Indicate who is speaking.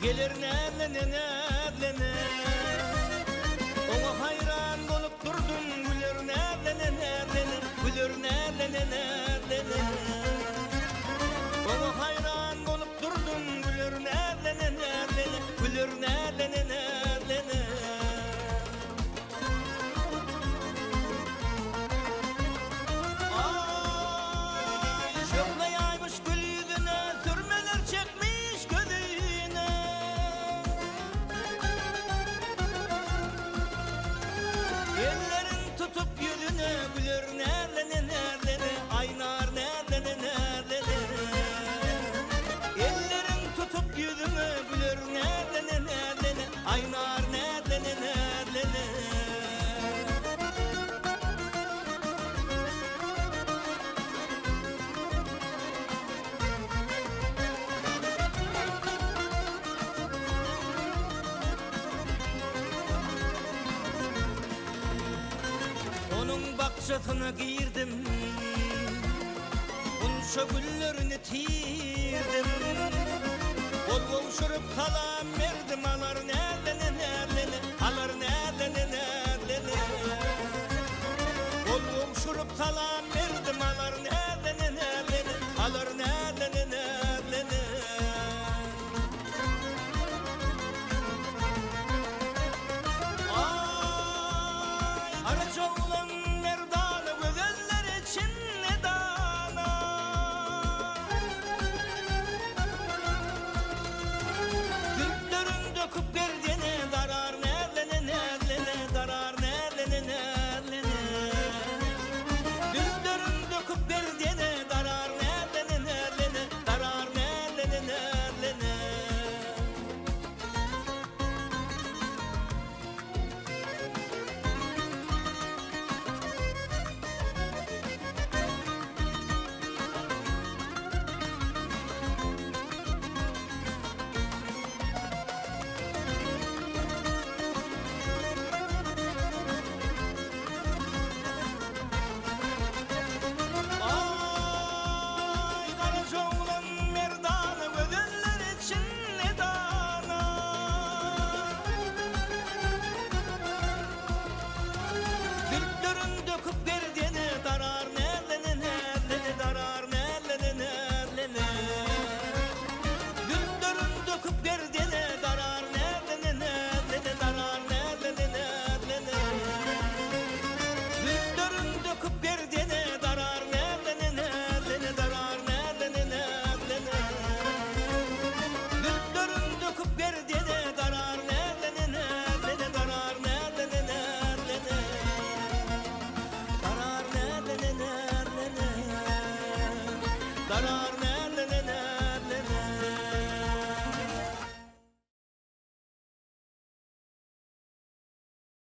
Speaker 1: gelir nerlene ona hayran olup durdum gülür nerlene gülür nerlene ona hayran olup durdum gülür nerlene gülür nerlene ellerin tutup yüzüne gülür nerlene aynar nerlene ellerin tutup yüzüne gülür nerlene aynar nerlene onun bahçesine girdim, bunca güllerini tirdim. Kol kavuşurup kalan verdim, alar nerlene